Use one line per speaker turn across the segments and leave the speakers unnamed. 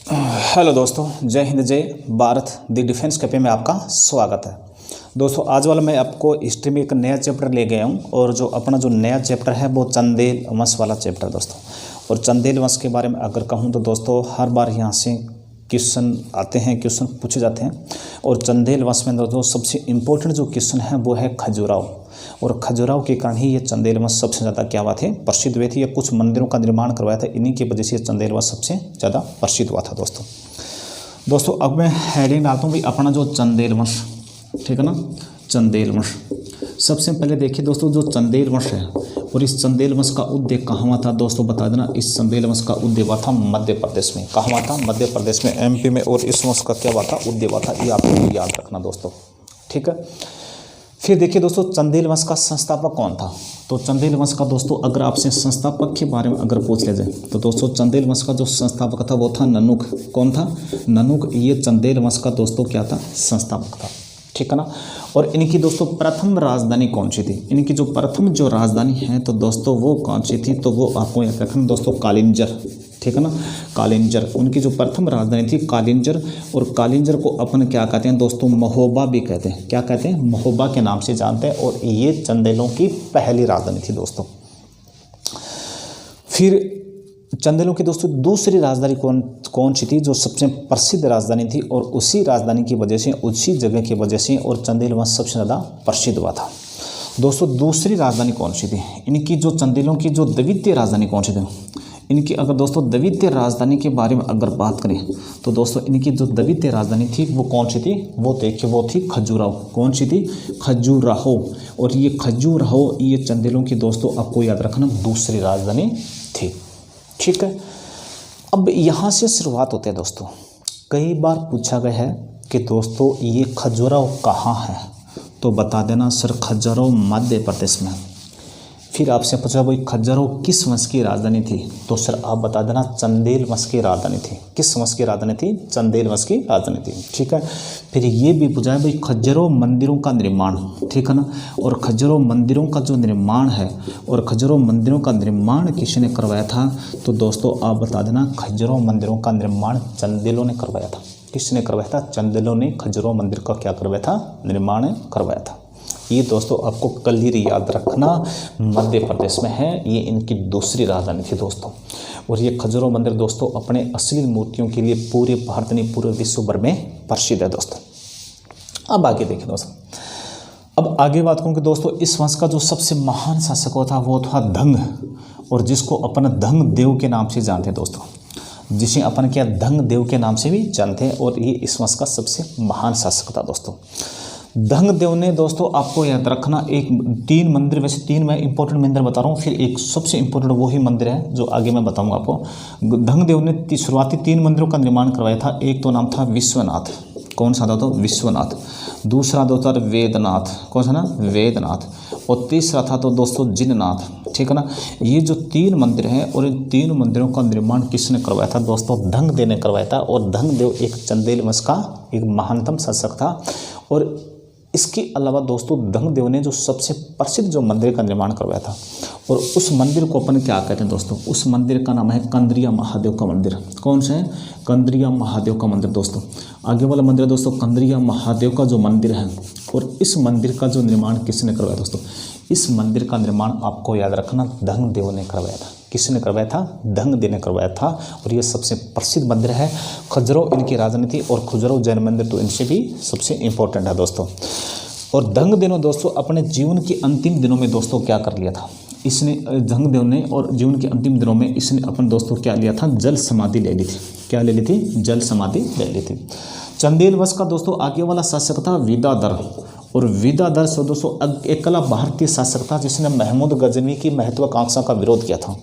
Hello दोस्तों, जय हिंद जय भारत। द डिफेंस कैफे में आपका स्वागत है। दोस्तों आज वाला मैं आपको हिस्ट्री में एक नया चैप्टर ले गया हूं और जो अपना जो नया चैप्टर है वो चंदेल वंश वाला चैप्टर दोस्तों। और चंदेल वंश के बारे में अगर कहूं तो दोस्तों हर बार यहां से क्वेश्चन आते हैं, क्वेश्चन पूछे जाते हैं। और चंदेल वंश में दोस्तों सबसे इम्पोर्टेंट जो क्वेश्चन है वो है खजुराहो। और खजुराहो के कारण ही ये चंदेल वंश सबसे ज़्यादा क्या हुआ थे, प्रसिद्ध हुए थे। या कुछ मंदिरों का निर्माण करवाया था, इन्हीं की वजह से चंदेल वंश सबसे ज़्यादा प्रसिद्ध हुआ था दोस्तों। अब मैं हेडिंग डालता हूँ भाई अपना जो चंदेल वंश, ठीक है ना। चंदेल वंश सबसे पहले देखिए दोस्तों, जो चंदेल वंश है और इस चंदेल वंश का उदय कहाँ हुआ था दोस्तों, बता देना। इस चंदेल वंश का उदय हुआ था मध्य प्रदेश में। कहाँ हुआ था? मध्य प्रदेश में, एमपी में। और इस वंश का क्या हुआ था, उदय हुआ था। ये आपको याद रखना दोस्तों, ठीक है। फिर देखिए दोस्तों, चंदेल वंश का संस्थापक कौन था? तो चंदेल वंश का दोस्तों अगर आपसे संस्थापक के बारे में अगर पूछ लिया जाए तो दोस्तों चंदेल वंश का जो संस्थापक था वो था ननुक। कौन था? ननुक। ये चंदेल वंश का दोस्तों क्या था, संस्थापक था, ठीक है ना। और इनकी दोस्तों प्रथम राजधानी कौन सी थी? इनकी जो प्रथम जो राजधानी है तो दोस्तों वो कौन सी थी, तो वो आपको याद रखना दोस्तों, कालिंजर, ठीक है ना। कालिंजर उनकी जो प्रथम राजधानी थी, कालिंजर। और कालिंजर को अपन क्या कहते हैं दोस्तों, महोबा भी कहते हैं। क्या कहते हैं? महोबा के नाम से जानते हैं। और ये चंदेलों की पहली राजधानी थी दोस्तों। फिर चंदेलों की दोस्तों दूसरी राजधानी कौन सी थी, जो सबसे प्रसिद्ध राजधानी थी। और उसी राजधानी की वजह से, उसी जगह की वजह से और चंदेल वंश सबसे ज़्यादा प्रसिद्ध हुआ था दोस्तों। दूसरी राजधानी कौन सी थी इनकी? जो चंदेलों की जो द्वितीय राजधानी कौन सी थी इनकी? अगर दोस्तों द्वितीय राजधानी के बारे में अगर बात करें तो दोस्तों इनकी जो द्वितीय राजधानी थी वो कौन सी थी? वो देखिए, वो थी खजुराहो। कौन सी थी? खजुराहो। और ये खजुराहो ये चंदेलों की दोस्तों आपको याद रखना दूसरी राजधानी थी, ठीक है। अब यहाँ से शुरुआत होते हैं दोस्तों। कई बार पूछा गया है कि दोस्तों ये खजुराहो कहाँ है, तो बता देना सर खजुराहो मध्य प्रदेश में। फिर आपसे पूछा भाई खजुराहो किस वंश की राजधानी थी, तो सर आप बता देना चंदेल वंश की राजधानी थी। किस वंश की राजधानी थी? चंदेल वंश की राजधानी थी, ठीक है। फिर ये भी पूछा है भाई खजुराहो मंदिरों का निर्माण, ठीक है ना। और खजुराहो मंदिरों का जो निर्माण है, और खजुराहो मंदिरों का निर्माण किसने करवाया था, तो दोस्तों आप बता देना खजुराहो मंदिरों का निर्माण चंदेलों ने करवाया था। किसने करवाया था? चंदेलों ने खजुराहो मंदिर का क्या करवाया था, निर्माण करवाया था। ये दोस्तों आपको क्लियर याद रखना, मध्य प्रदेश में है। ये इनकी दूसरी राजधानी थी दोस्तों। और ये खजुराहो मंदिर दोस्तों अपने असली मूर्तियों के लिए पूरे भारत नहीं पूरे विश्व भर में प्रसिद्ध है दोस्तों। अब आगे देखिए दोस्तों, अब आगे बात करूँ कि दोस्तों इस वंश का जो सबसे महान शासक था वो था धंग, और जिसको अपन धंग देव के नाम से जानते हैं दोस्तों, जिसे अपन क्या धंग देव के नाम से भी जानते हैं। और ये इस वंश का सबसे महान शासक था दोस्तों। धंग देव ने दोस्तों आपको याद रखना एक 3 मंदिर, वैसे 3 मैं इंपॉर्टेंट मंदिर बता रहा हूँ, फिर एक सबसे इंपॉर्टेंट वही मंदिर है जो आगे मैं बताऊंगा आपको। धंग देव ने शुरुआती 3 मंदिरों का निर्माण करवाया था। एक तो नाम था विश्वनाथ। कौन सा था? तो विश्वनाथ। दूसरा दोस्तों वेदनाथ। कौन सा ना? वेदनाथ। और तीसरा था तो दोस्तों जिननाथ, ठीक है ना। ये जो 3 मंदिर हैं और इन 3 मंदिरों का निर्माण किसने करवाया था दोस्तों? धंग देव ने करवाया था। और धंग देव एक चंदेल वंश का एक महानतम शासक था। और इसके अलावा दोस्तों धंग देव ने जो सबसे प्रसिद्ध जो मंदिर का निर्माण करवाया था, और उस मंदिर को अपन क्या कहते हैं दोस्तों? उस मंदिर का नाम है कंद्रिया महादेव का मंदिर। कौन सा है? कंद्रिया महादेव का मंदिर दोस्तों। आगे वाला मंदिर है दोस्तों कंद्रिया महादेव का जो मंदिर है। और इस मंदिर का जो निर्माण किसने करवाया दोस्तों? इस मंदिर का निर्माण आपको याद रखना धंग देव ने करवाया था। किसने करवाया था? धंग देव ने करवाया था। और ये सबसे प्रसिद्ध मंदिर है। खजुराहो इनकी राजधानी थी। और खजुराहो जैन मंदिर तो इनसे भी सबसे इम्पोर्टेंट है दोस्तों। और धंग देव ने दोस्तों अपने जीवन के अंतिम दिनों में दोस्तों क्या कर लिया था इसने? धंग देव ने और जीवन के अंतिम दिनों में इसने अपन दोस्तों क्या लिया था? जल समाधि ले ली थी। क्या ले ली थी? जल समाधि ले ली थी। चंदेल वंश का दोस्तों आगे वाला शासक था विदाधर। और विदाधर से दोस्तों अकेला भारतीय शासक था जिसने महमूद गजनी की महत्वाकांक्षा का विरोध किया था।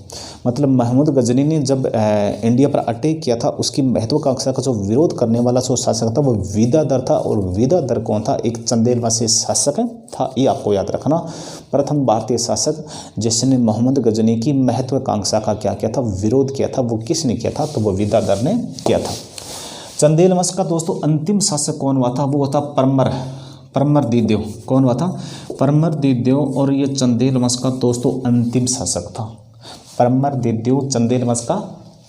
मतलब महमूद गजनी ने जब इंडिया पर अटैक किया था, उसकी महत्वाकांक्षा का जो विरोध करने वाला जो शासक था वो विदाधर था। और विदाधर कौन था? एक चंदेल वंशी शासक था। ये आपको याद रखना। प्रथम भारतीय शासक जिसने मोहम्मद गजनी की महत्वाकांक्षा का क्या किया था? विरोध किया था। वो किसने किया था? तो वो विदाधर ने किया था। चंदेल वंश का दोस्तों अंतिम शासक कौन हुआ था? वो हुआ था परमरदीप देव। कौन हुआ था? परमरदीप देव। और ये चंदेल वंश का दोस्तों अंतिम शासक था। परमरदीप देव चंदेल वंश का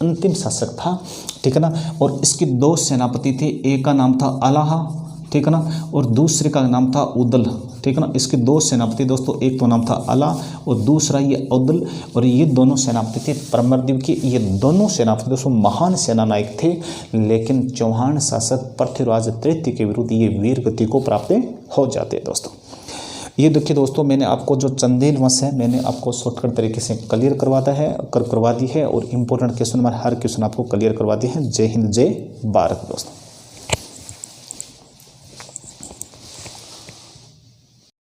अंतिम शासक था, ठीक है ना। और इसके 2 सेनापति थे, एक का नाम था अलाहा, ठीक है ना, और दूसरे का नाम था उदल, ठीक है ना। इसके 2 सेनापति दोस्तों, एक तो नाम था अला और दूसरा ये उदल, और ये दोनों सेनापति थे परमरदीप के। ये दोनों सेनापति दोस्तों महान सेनानायक थे, लेकिन चौहान शासक पृथ्वीराज तृतीय के विरुद्ध ये वीर गति को प्राप्त हो जाते हैं दोस्तों। ये देखिए दोस्तों, मैंने आपको जो चंदेल वंश है मैंने आपको शॉर्टकट तरीके से क्लियर करवा दी है, और इम्पोर्टेंट क्वेश्चन हर क्वेश्चन आपको क्लियर करवा दिए हैं। जय हिंद, जय भारत दोस्तों।